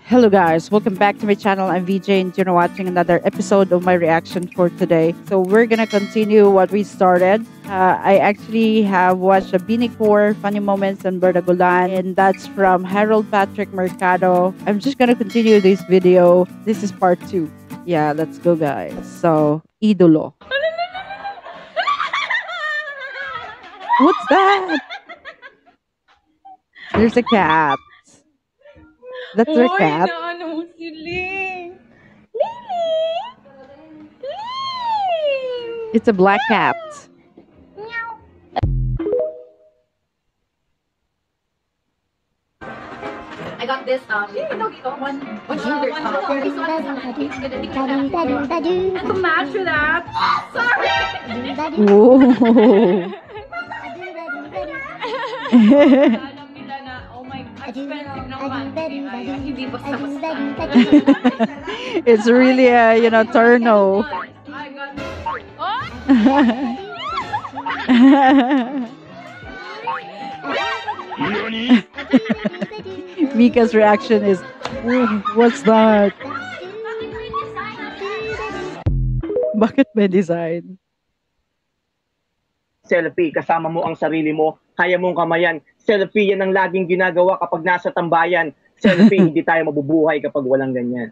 Hello guys, welcome back to my channel. I'm VJ and you're watching another episode of my reaction for today. So we're gonna continue what we started. I actually have watched a Binicore, Funny Moments, and Berdagulan, and that's from Harold Patrick Mercado. I'm just gonna continue this video. This is part 2. Yeah, let's go guys. So, Idolo. What's that? There's a cat. That's their cat. Naano mo si Ling? Ling! Ling! It's a black cat. Meow. I got this, one sugar and to match with that, sorry! Whoa. Alam nila na, oh my, expensive ng panty. Ay, hindi basta-basta. It's really a, turno. I got Mika's reaction is, what's that? Bakit may design? Selfie, kasama mo ang sarili mo, kaya mong kamayan. Selfie, yan ang laging ginagawa kapag nasa tambayan. Selfie, hindi tayo mabubuhay kapag walang ganyan.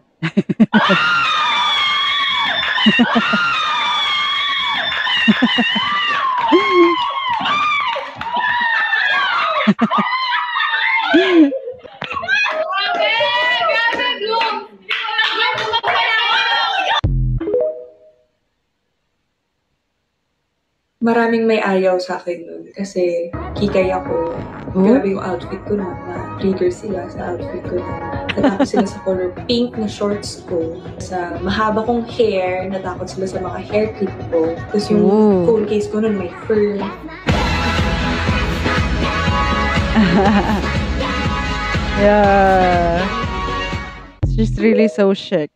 Maraming may ayaw sa akin nun kasi kikay ako. Grabe yung outfit ko nun. Na-trigger sila sa outfit ko nun. Natakot sila sa color pink na shorts ko. Sa mahaba kong hair, natakot sila sa mga hair clip ko. Tapos yung phone case ko nun may fur. Yeah. She's really so chic.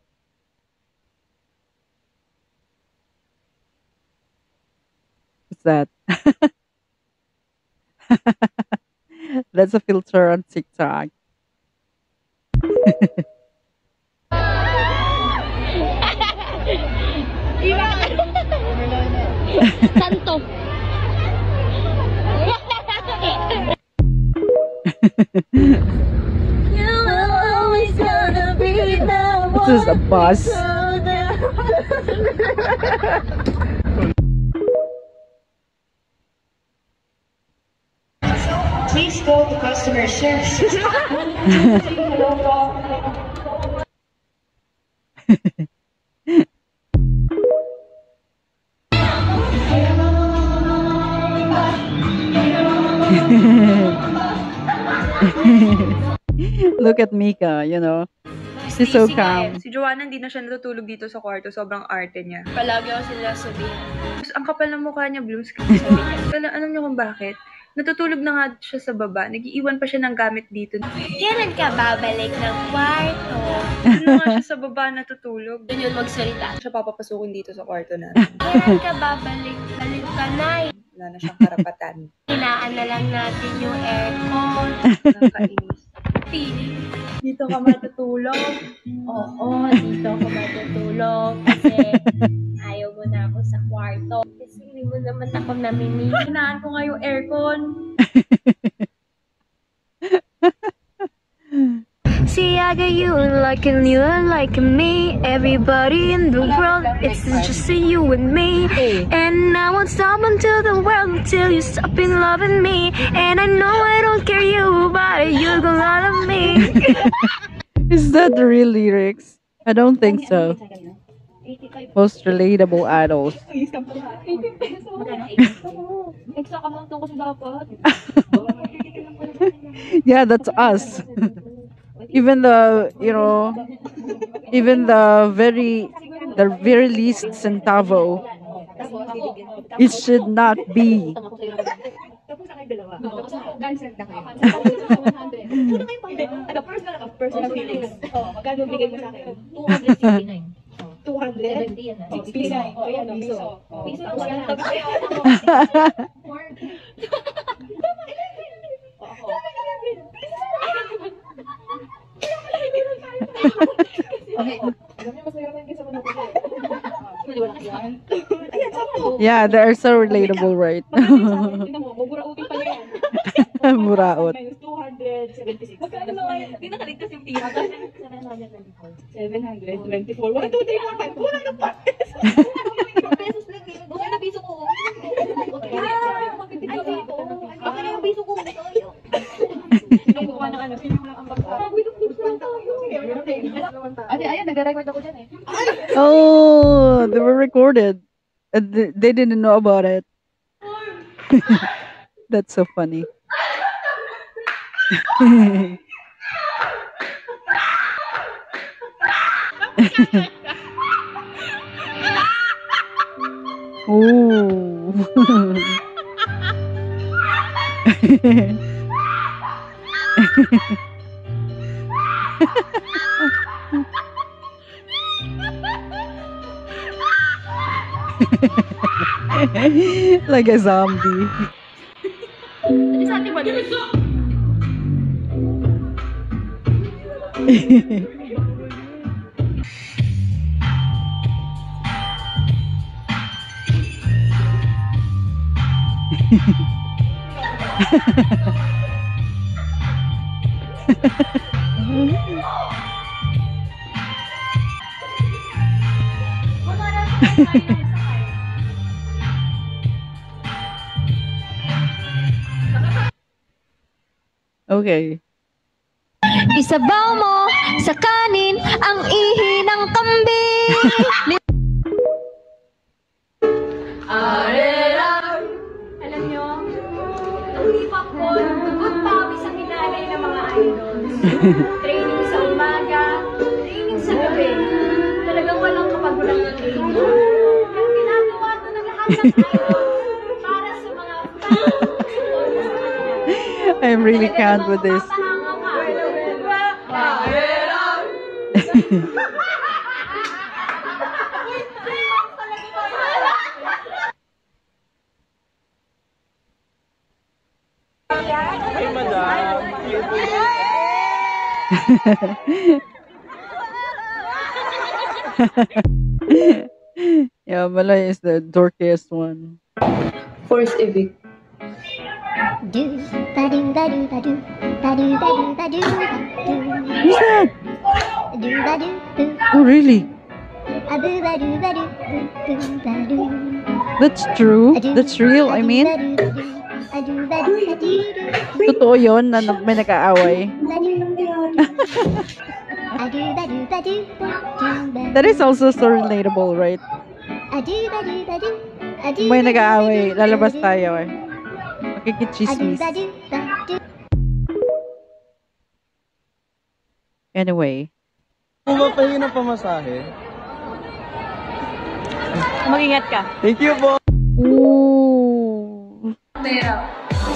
What's that? That's a filter on TikTok. Santo. This is a bus. Please go to customer service. Look at Mika, She's so calm. Si Joanna hindi na siya natutulog dito sa kwarto. Sobrang arte niya. Palagi ako sila sabihin. Tapos ang kapal ng mukha niya, bloom skin sabi niya. Pero alam niyo kung bakit? Natutulog na nga siya sa baba. Nag-iiwan pa siya ng gamit dito. Kailan ka babalik ng kwarto? Doon na nga siya sa baba natutulog. Doon yun magsalita. Siya papapasukin dito sa kwarto natin. Kailan ka babalik? Balik ka na. Wala na siyang karapatan. Hinaan na lang natin yung aircon. Nakakainis. Feeling. Dito ka matutulog? Oo, dito ako matutulog. Kasi ayaw mo na ako sa kwarto. Kasi hindi mo naman ako namimili. Hinaan ko nga yung aircon. See, I got you like you like me. Everybody in the world, it's just you and me. And I won't stop until the world until you stop in loving me. And I know I don't care you, but you're gonna love me. Is that the real lyrics? I don't think so. Most relatable idols. Yeah, that's us. Even the very least centavo, it should not be. Personal feelings. Magkano bigay mo sa akin? 269. 269. O yan, piso. Piso lang siya. Okay. Alam niyo, mas mahirapan kaysa mo yan. Ayan, sakto. Yeah, they are so relatable, right? Tingnan mo, bubura-utin pa niya yan. Buraot. Minus 276. Magkano na yan? Hindi nakaligtas yung tira. 724. 1, 2, 3, 4, 5. Wala ng pares. Pesos lang eh. Okay na piso ko. Okay na yung piso ko. Kinukuha ng ano. Kinukuha ng ambag. Ate, ayan, nagre-record ako dyan eh. Oh, they were recorded. They didn't know about it. That's so funny. Ooh. Like a zombie. Ate sa atin ba din? Okay. Isabaw mo sa kanin ang ihi ng kambing. Alam nyo, nangipap ko, good pawi sa pinalay ng mga idols. Training sa umaga, training sa gabi. Talagang walang kapagulang ng training. Pero ginagawa to ng lahat ng idols para sa mga fans. I really can't with this. Yeah, Malay is the dorkiest one. Force evict. Do ba do ba do ba do ba do ba do ba do Who's that? do ba do boo Oh, really? a boo ba do ba do boo ba do. That's true? That's real, I mean? A do ba do ba do Totoo yun na may nag-aaway. a do ba do ba do That is also so relatable, right? a do ba do ba do a do May nag-aaway, lalabas tayo eh. a do Makikichismis. ba do ba do. Anyway. Pumapahingi ng pamasahe. Mag-ingat ka. Thank you po. Ooh.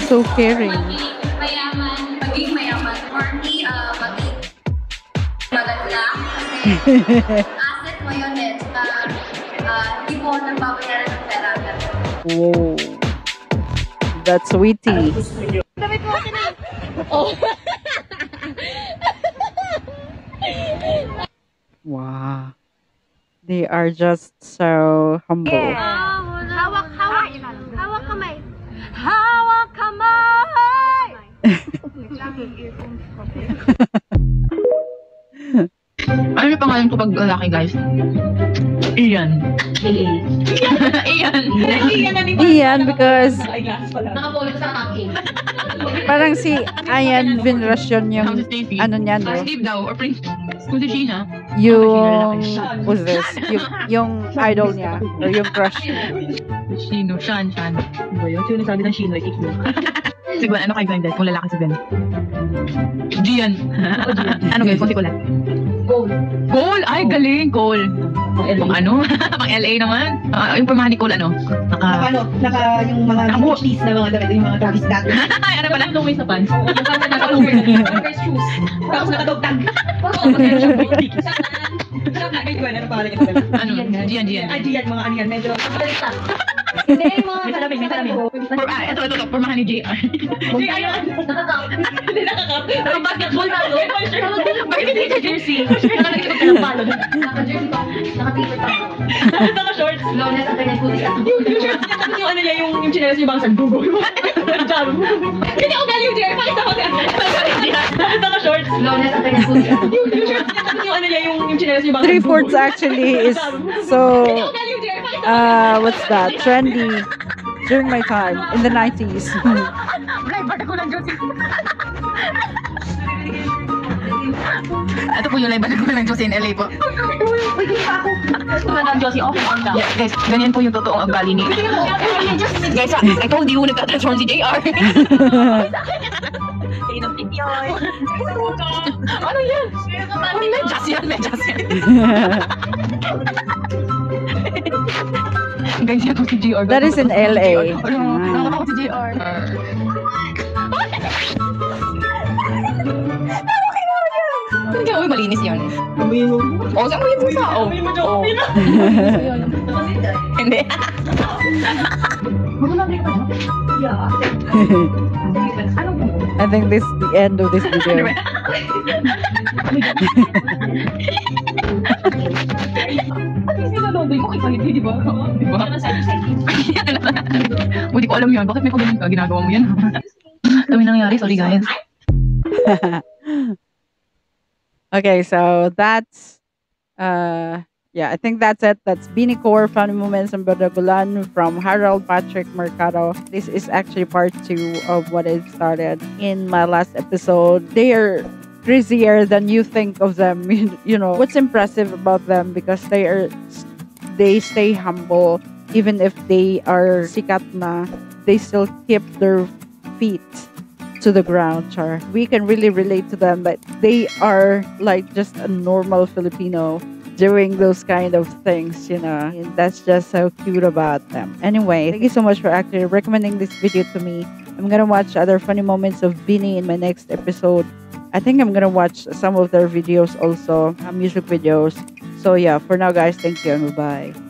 So caring. Maging mayaman. For me, maging maganda. Kasi asset mo yun eh. Hindi mo nagbabayaran ng pera. Whoa. That's witty. Wow. They are just so humble. Hawak kamay. Hawak kamay. Ano yung pangalan ko pag lalaki, guys? Ian. Ian. Ian, because Nakapulot sa akin. parang si Ian Veneracion yung How's Stacy? ano niya, no? Steve daw, or Prince. Kung si Sheena. Yung, who's this? Yung idol niya, or yung crush niya. Shino, Shan. Ano ba yun? Sino sabi ng Shino, ikik mo. Siguro, ano kay Glenn? Kung lalaki si Glenn. Gian. Ano guys? Kung si Kulat? Cole! Ay, galing! Cole! Pang ano? Pang LA naman. Yung pamahan ni Cole, ano? Yung mga Nakabuo. cheese na mga damit, yung mga Travis Scott. Ay, ano pala? Nung sa pants. First shoes. Tapos nakadogtag. Sarap na, kay Gwen, ano pangalan niya? Ano? Gian. Ay, Gian, mga ano yan, medyo baliktad. Hindi, mga May salamin, may salamin. Ito, pormahan ni JR. JR yan. Hindi nakakap. Naka-basketball na ito. Bakit hindi ka jersey? Nakalagay ko ng palo. Naka-jersey pa. Naka-t-shirt pa. Naka-shorts. Lownet at tagal puti ako. Yung shorts niya, tapos yung ano niya, yung chinelas niya bang sa dugo. Hindi ako galing yung JR. Pakita ko siya. Naka-shorts. Lownet at tagal puti ako. Yung shorts niya, tapos yung ano niya, yung chinelas niya bang sa dugo. 3/4 actually is so what's that? Trendy during my time in the 90s. Guys, bata ko lang Josie. Ito po yung live bata ko lang Josie in LA po. Ito lang Josie, off on ka. Yeah, guys, ganyan po yung totoong ugali ni. Guys, I told you, nagtatransform si JR. Ano yan? Medyas yan, medyas yan. Guys, yan po si JR. That is in LA. Nakakatawa si JR. Hindi ako malinis yan. Sabihin mo. Oo, saan mo yung pusa? Oo. Hindi. I think this is the end of this video. At least nilaloboy mo kay Paliti, di ba? Di ba? Hindi ko alam yun. Bakit may pagaling ka? Ginagawa mo yan. Dami nangyari. Sorry, guys. Okay, so that's yeah, I think that's it. That's Bini Core Funny Moments in Badagulan from Harold Patrick Mercado. This is actually part 2 of what I started in my last episode. They are crazier than you think of them. You know what's impressive about them, because they stay humble even if they are sikat na. They still keep their feet to the ground, char. We can really relate to them, but they are like just a normal Filipino doing those kind of things, you know. And that's just so cute about them. Anyway, thank you so much for actually recommending this video to me. I'm gonna watch other funny moments of Bini in my next episode. I think I'm gonna watch some of their videos also, music videos. So yeah, for now guys, thank you and bye-bye.